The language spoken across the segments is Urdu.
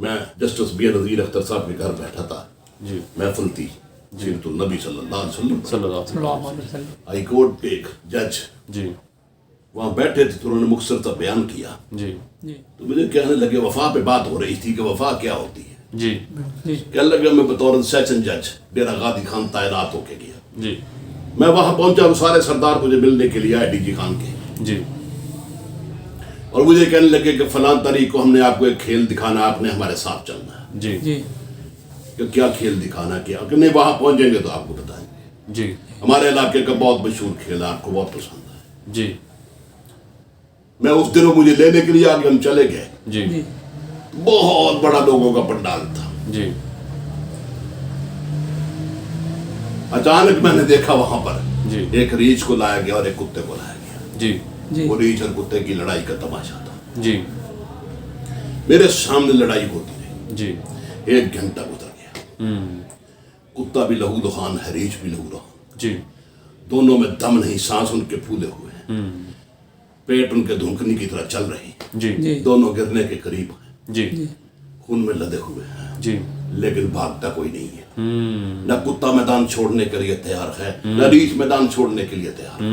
میں جسٹس بی نذیر اختر صاحب کے گھر بیٹھا تھا جی محفل تھی سیرت النبی صلی اللہ علیہ وسلم صلی اللہ علیہ علیہ وسلم. ہائی کورٹ کے ایک جج جی وہاں بیٹھے تھے تو انہوں نے مختصر سا بیان کیا جی جی تو مجھے کہنے لگے وفا پہ بات ہو رہی تھی کہ وفا کیا ہوتی ہے. جی جی کہنے لگے میں بطور سیشن جج ڈیرہ غازی خان تعینات ہو کے گیا. جی میں وہاں پہنچا وہ سارے سردار مجھے ملنے کے لیے آئے ڈی جی خان کے جی اور مجھے کہنے لگے کہ فلاں تاریخ کو ہم نے آپ کو ایک کھیل دکھانا آپ نے ہمارے ساتھ چلنا ہے. جی جی کہ کیا کھیل دکھانا کیا کہ نہیں وہاں پہنچیں گے تو آپ کو بتائیں گے. جی ہمارے علاقے کا بہت مشہور کھیل ہے آپ کو بہت پسند ہے. جی میں اس دنوں مجھے لینے کے لیے آگے ہم چلے گئے. جی جی بہت بڑا لوگوں کا پنڈال تھا. جی اچانک میں نے دیکھا وہاں پر جی ایک ریچھ کو لایا گیا اور ایک کتے کو لایا گیا. جی جی وہ ریچھ اور کتے کی لڑائی کا تماشا تھا. جی میرے سامنے لڑائی ہوتی رہی. جی 1 گھنٹہ گزر گیا. کتا بھی لہو لہان ہے ریچھ بھی لہو لہان. جی دونوں میں دم نہیں سانس ان کے پھولے ہوئے ہیں. پیٹ ان کے دھونکنی کی طرح چل رہی. جی جی دونوں گرنے کے قریب ہیں. جی خون میں لدے ہوئے ہیں جی لیکن بھاگتا کوئی نہیں ہے. نہ کتا میدان چھوڑنے کے لیے تیار ہے نہ ریچھ میدان چھوڑنے کے لیے تیار ہے.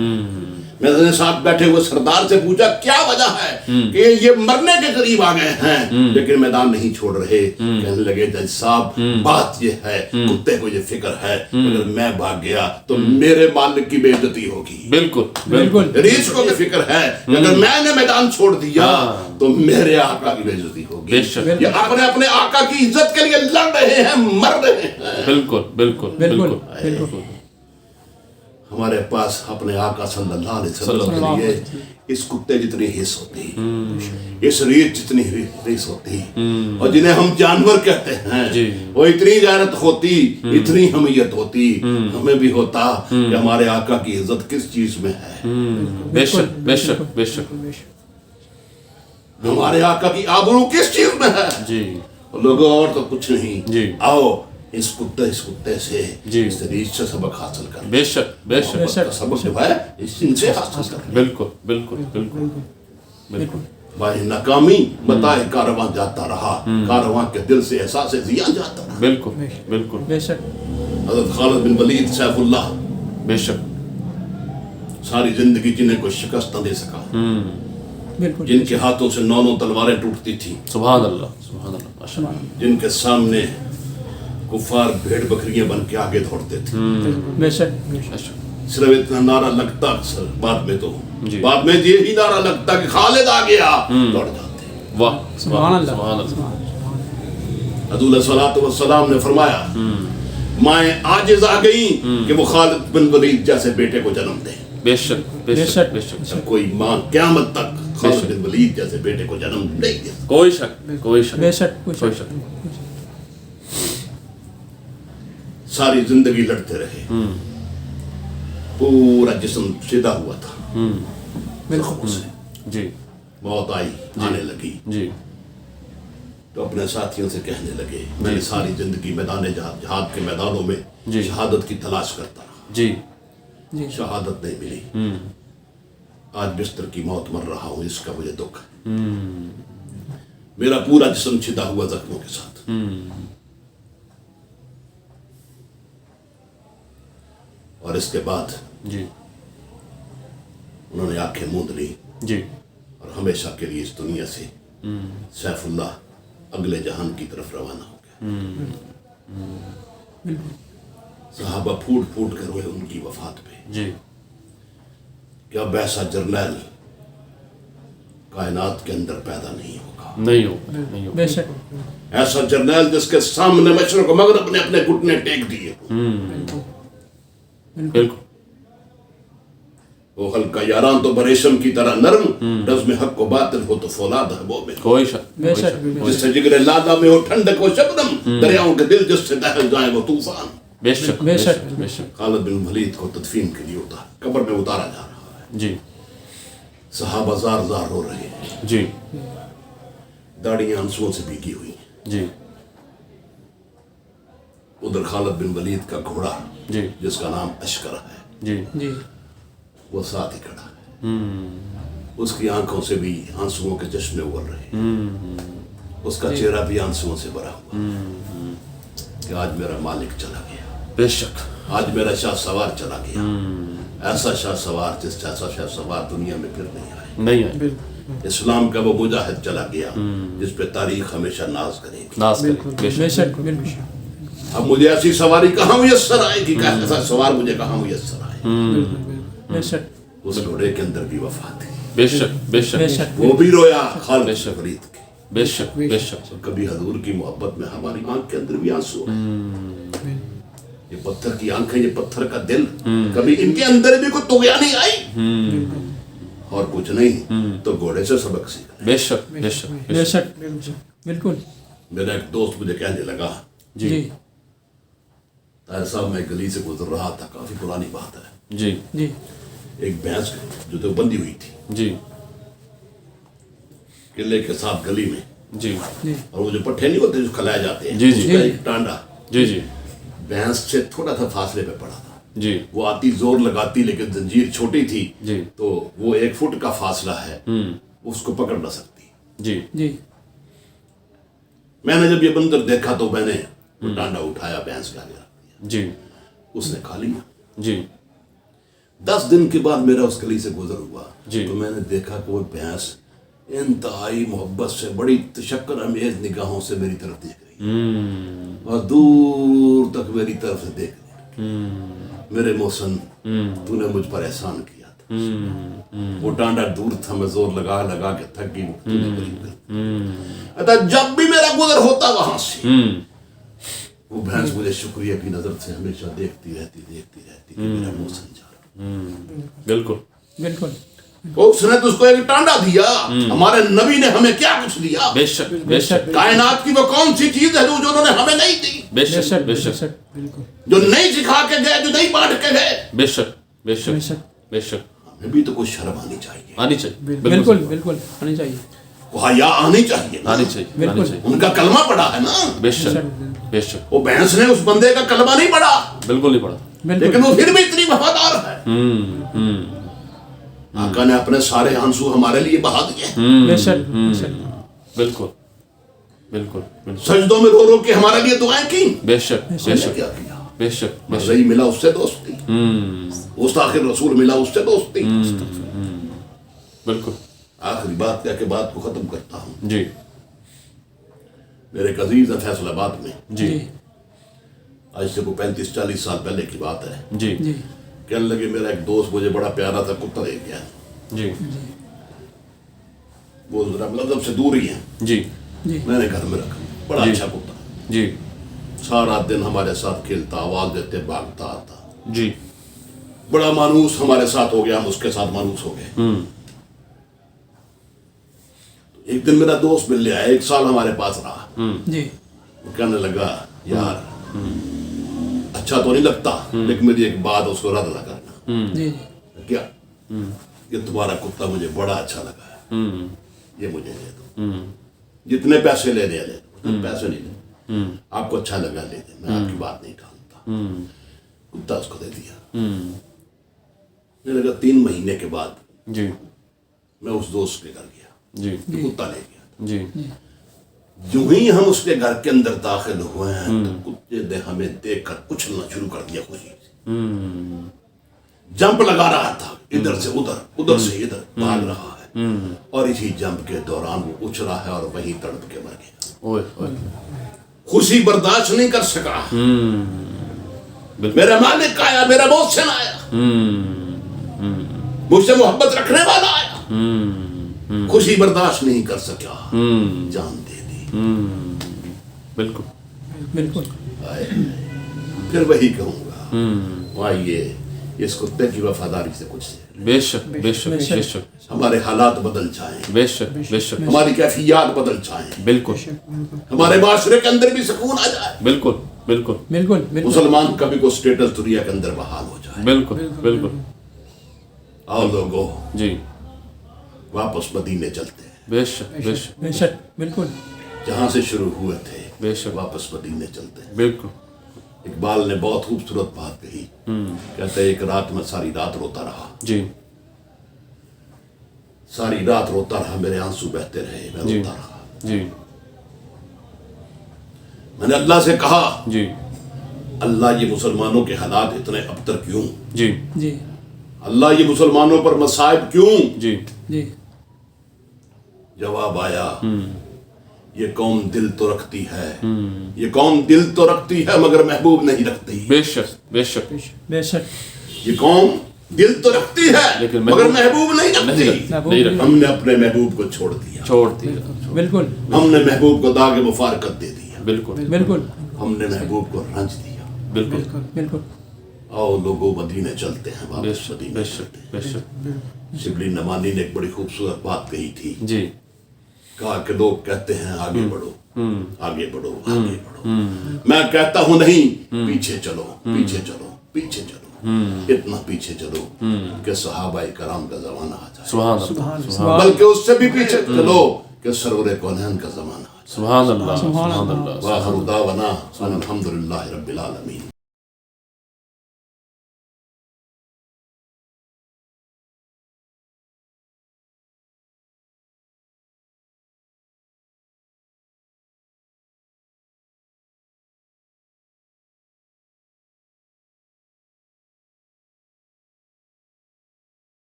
میں نے ساتھ بیٹھے ہوئے سردار سے پوچھا کیا وجہ ہے کہ یہ مرنے کے قریب آ گئے ہیں لیکن میدان نہیں چھوڑ رہے. کہنے لگے جج صاحب بات یہ ہے کتے کو یہ فکر ہے اگر میں بھاگ گیا تو میرے مالک کی بے عزتی ہوگی. بالکل بالکل ریچھ کو بھی فکر ہے اگر میں نے میدان چھوڑ دیا تو میرے آقا کی بے عزتی ہوگی. بے شک یہ اپنے آقا کی عزت کے لیے لڑ رہے ہیں مر رہے ہیں. بالکل بالکل بالکل بالکل بالکل ہمارے پاس اپنے آقا صلی اللہ علیہ وسلم کے لیے اس کتے جتنی حس ہوتی اس ریچھ جتنی حس ہوتی اور جنہیں ہم جانور کہتے ہیں وہ اتنی غیرت ہوتی اتنی حمیت ہوتی ہمیں بھی ہوتا کہ ہمارے آقا کی عزت کس چیز میں ہے. بے شک بے شک بے شک ہمارے آقا کی آبرو کس چیز میں ہے. جی لوگوں اور تو کچھ نہیں. جی آؤ اس کتے سے جی اس ریچھ سے سبق حاصل کر. بے شک بے شک کا سبق جو ہے ان سے حاصل کر. بالکل بالکل بالکل بالکل بھائی ناکامی بتائے کارواں جاتا رہا کارواں کے دل سے احساس زیاں جاتا رہا. بالکل بالکل بے شک حضرت خالد بن ولید سیف اللہ بے شک ساری زندگی جنہیں کوئی شکست نہ دے سکا بالکل جن کے ہاتھوں سے 9 تلواریں ٹوٹتی تھیں سبحان اللہ ماشاء اللہ. جن کے سامنے کفار بھیڑ بکریاں بن کے آگے دوڑتے تھے. بے شک صرف اتنا نعرہ لگتا بعد میں یہی نعرہ لگتا کہ خالد آ گیا دوڑ جاتے. واہ سبحان اللہ سبحان اللہ. حضور علیہ الصلوۃ والسلام نے فرمایا مائیں عاجز آ گئیں کہ وہ خالد بن ولید جیسے بیٹے کو جنم دیں. بے شک بے شک بے شک کوئی ماں قیامت تک خالد بن ولید جیسے بیٹے کو جنم نہیں دے. کوئی شک کوئی شک بے شک کوئی شک. ساری زندگی لڑتے رہے. پورا جسم سیدھا ہوا تھا. بالکل جی موت آئی آنے لگی جی تو اپنے ساتھیوں سے کہنے لگے میں نے ساری زندگی میدان جہاد کے میدانوں میں شہادت کی تلاش کرتا رہا. جی شہادت نہیں ملی. آج بستر کی موت مر رہا ہوں اس کا مجھے دکھ ہے. میرا پورا جسم چھدا ہوا زخموں کے ساتھ. اور اس کے بعد جی انہوں نے آنکھیں موند لی جی اور ہمیشہ کے لیے اس دنیا سے سیف اللہ اگلے جہان کی طرف روانہ ہو گیا. صحابہ پھوٹ پھوٹ کر روئے ان کی وفات پہ. جی کہ اب ایسا جرنیل کائنات کے اندر پیدا نہیں ہوگا. نہیں ہوگا بے شک ایسا جرنیل جس کے سامنے مشرق و مغرب نے اپنے گھٹنے ٹیک دیے. بالکل وہ ہلکا یاران تو بریشم کی طرح نرم رزم حق و باطل ہو تو فولاد ہے وہ میں. کوئی شک بے شک جس سے جگر لالا میں ہو ٹھنڈک و شبنم دریاؤں کے دل جس سے دہل جائیں وہ طوفان. بے شک بے شک بے شک. خالد بن ولید کو تدفین کے لیے قبر میں اتارا جا رہا ہے. جی صحابہ زار زار رو رہے ہیں. جی داڑیاں آنسوؤں سے بھیگی ہوئی. جی ادھر خالد بن ولید کا گھوڑا جی جس کا نام اشکر ہے جی جی وہ ساتھ ہی کھڑا ہے. اس کی آنکھوں سے بھی آنسوؤں کے چشمے ابل رہے ہیں. اس کا چہرہ بھی آنسوؤں سے بھرا ہوا کہ آج میرا مالک چلا گیا, بے شک, آج میرا شاہ سوار چلا گیا. ایسا شاہ سوار جس جیسا شاہ سوار دنیا میں پھر نہیں آئے. نہیں آئے, بالکل اسلام کا وہ مجاہد چلا گیا جس پہ تاریخ ہمیشہ ناز کرے گی. ناز کرے, بالکل بے بے شک, شک بالکل اب مجھے ایسی سواری کہاں میسر آئے گی, ایسا سوار مجھے کہاں میسر آئے. بالکل بے شک اس گھوڑے کے اندر بھی وفا تھی, بے شک, بے شک, بے شک وہ بھی رویا خالد فرید کی. بے شک, بے شک, کبھی حضور کی محبت میں ہماری آنکھ کے اندر بھی آنسو ہے. یہ پتھر کی آنکھیں, یہ پتھر کا دل, کبھی ان کے اندر بھی کوئی طغیانی آئی اور کچھ نہیں تو گھوڑے سے سبق سیکھا. بے شک, بے شک, بے شک بالکل. میرا ایک دوست مجھے کہنے لگا, جی طاہر صاحب میں گلی سے گزر رہا تھا, کافی پرانی بات ہے, جی جی ایک بھینس جو تو بندھی ہوئی تھی جی قلعے کے ساتھ گلی میں, جی جی اور وہ جو پٹھے نہیں ہوتے جو کھلائے جاتے ہیں, جی, جی, اس کا ایک ٹانڈا جی جی بھینس سے تھوڑا سا فاصلے پہ پڑا تھا. جی وہ آتی زور لگاتی لیکن زنجیر چھوٹی تھی, جی تو وہ 1 فٹ کا فاصلہ ہے, اس کو پکڑ نہ سکتی. جی جی میں نے جب یہ بندر دیکھا تو میں نے وہ ڈانڈا اٹھایا, بھینس کا گیا, جی اس نے کھا لیا. جی 10 دن کے بعد میرا اس گلی سے گزر ہوا جی. تو میں نے دیکھا کہ وہ بھینس انتہائی محبت سے بڑی تشکر امیز نگاہوں سے میری طرف دیکھ رہی اور دور تک میری طرف سے دیکھ رہی. میرے محسن, تو نے مجھ پر احسان کیا تھا. وہ ڈانڈا دور تھا, میں زور لگا لگا کے تھک گئی, تو نے قریب کر. جب بھی میرا گزر ہوتا وہاں سے وہ بھینس مجھے شکریہ کی نظر سے ہمیشہ دیکھتی رہتی کہ میرا محسن جا رہا. بالکل بالکل اس نے تو اس کو ایک ٹانڈا دیا, ہمارے نبی نے ہمیں کیا کچھ دیا. بے شک, بے شک, کائنات کی وہ کون سی چیز ہے جو انہوں نے ہمیں نہیں دی, بے شک, بے شک, بالکل جو نہیں سکھا کے گئے, جو نہیں بانٹ کے گئے. بے شک, بے شک, بے شک. بے شک, ہمیں بھی تو کوئی شرم آنی چاہیے, آنی چاہیے, بالکل بالکل آنی چاہیے, وہ حیا آنی چاہیے نا. آنی چاہیے, آنی چاہیے, ان کا کلمہ پڑا ہے نا. بے شک, بے شک, وہ بھینس نے اس بندے کا کلمہ نہیں پڑھا, بالکل نہیں پڑا. لیکن وہ پھر بھی اتنی وفادار ہے. آقا نے اپنے سارے آنسو ہمارے لیے بہا دیے. بے شک بے شک بالکل بالکل بالکل, سجدوں میں رو رو کے ہمارے لیے دعائیں کی. بے شک, بے شک, کیا کیا, بے شک, بے شک, مزئی ملا اس سے دوستی, مستاخر رسول ملا اس سے دوستی. بالکل. آخری بات کہہ کے بات کو ختم کرتا ہوں. جی میرے ایک عزیز ہے فیصل آباد میں, جی آج سے کوئی 35-40 سال پہلے کی بات ہے. جی جی کہنے لگے میرا ایک دوست مجھے بڑا پیارا تھا, کتا لے گیا. جی وہ ذرا مطلب سے دور ہی ہیں. جی میں نے گھر میں رکھا, بڑا جی. اچھا کتا, جی سارا دن ہمارے ساتھ کھیلتا, آواز دیتے بھاگتا آتا, جی بڑا مانوس ہمارے ساتھ ہو گیا, ہم اس کے ساتھ مانوس ہو گئے. ایک دن میرا دوست مل لیا, 1 سال ہمارے پاس رہا. جی وہ کہنے لگا یار اچھا تو نہیں لگتا, لیکن میری ایک بات اس کو رد نہ کرنا. جی کیا, یہ تمہارا کتا مجھے بڑا اچھا لگا ہے, یہ مجھے دے دو, جتنے پیسے لے دے دو, پیسے نہیں لے, آپ کو اچھا لگا لے دے, میں آپ کی بات نہیں ٹالتا. کتا اس کو دے دیا. میں لگا 3 مہینے کے بعد جی میں اس دوست کے گھر گیا, جی کتا لے گیا. جی جو ہی ہم اس کے گھر کے اندر داخل ہوئے ہیں تو کتے نے ہمیں دیکھ کر اچھلنا شروع کر دیا, خوشی سے جمپ لگا رہا تھا, ادھر سے ادھر, ادھر سے ادھر بھاگ رہا ہے, اور اسی جمپ کے دوران وہ اچھلا ہے اور وہیں تڑپ کے مر گیا. اوئے اوئے, خوشی برداشت نہیں کر سکا. میرا مالک آیا, میرا محسن آیا, مجھ سے محبت رکھنے والا آیا, خوشی برداشت نہیں کر سکا, جان دے دی. بالکل بالکل پھر وہی کہوں گا, آئیے اس کتے کی وفاداری سے کچھ سیکھ. بے شک, بے شک, بے شک, ہمارے حالات بدل جائیں, بے شک, بے شک, ہماری کیفیات بدل جائیں, بالکل ہمارے معاشرے کے اندر بھی سکون آ جائے, بالکل بالکل بالکل بالکل مسلمان کا بھی کوئی اسٹیٹس دنیا کے اندر بحال ہو جائے. بالکل بالکل. آؤ لوگوں جی واپس مدینے چلتے ہیں, بے شک, بے شک, بے شک بالکل جہاں سے شروع ہوئے تھے, بے شک, واپس مدینے چلتے ہیں. بالکل. اقبال نے بہت خوبصورت بات کہی, کہتے ایک رات میں ساری رات روتا رہا, جی ساری رات روتا رہا, میرے آنسو بہتے رہے, میں جی روتا رہا. جی میں نے اللہ سے کہا جی اللہ یہ مسلمانوں کے حالات اتنے ابتر کیوں؟ جی جی اللہ یہ مسلمانوں پر مصائب کیوں؟ جی جی جواب آیا یہ قوم دل تو رکھتی ہے، یہ قوم دل تو رکھتی ہے مگر محبوب نہیں رکھتی. بے شک بے شک بے شک یہ قوم دل تو رکھتی ہے لیکن مگر محبوب نہیں رکھتی. نہیں رکھتی. ہم نے اپنے محبوب کو چھوڑ دیا، چھوڑ دیا. بالکل ہم نے محبوب کو داغ مفارقت دے دیا، بالکل بالکل ہم نے محبوب کو رنج دیا. بالکل بالکل آؤ لوگوں مدینے چلتے ہیں، بے واپس شک مدینے بے چلتے شک بے شک ہیں. شبلی نمانی نے ایک بڑی خوبصورت بات کہی تھی، جی کہا کہ لوگ کہتے ہیں آگے بڑھو آگے بڑھو آگے بڑھو، میں کہتا ہوں نہیں، پیچھے چلو پیچھے چلو پیچھے چلو، اتنا پیچھے چلو کہ صحابہ کرام کا زمانہ آ جائے، سبحان اللہ سبحان بلکہ اس سے بھی پیچھے چلو کہ سرور کونین کا زمانہ آ جائے. سبحان اللہ سبحان اللہ. وآخر دعوانا ان الحمد للہ رب العالمین.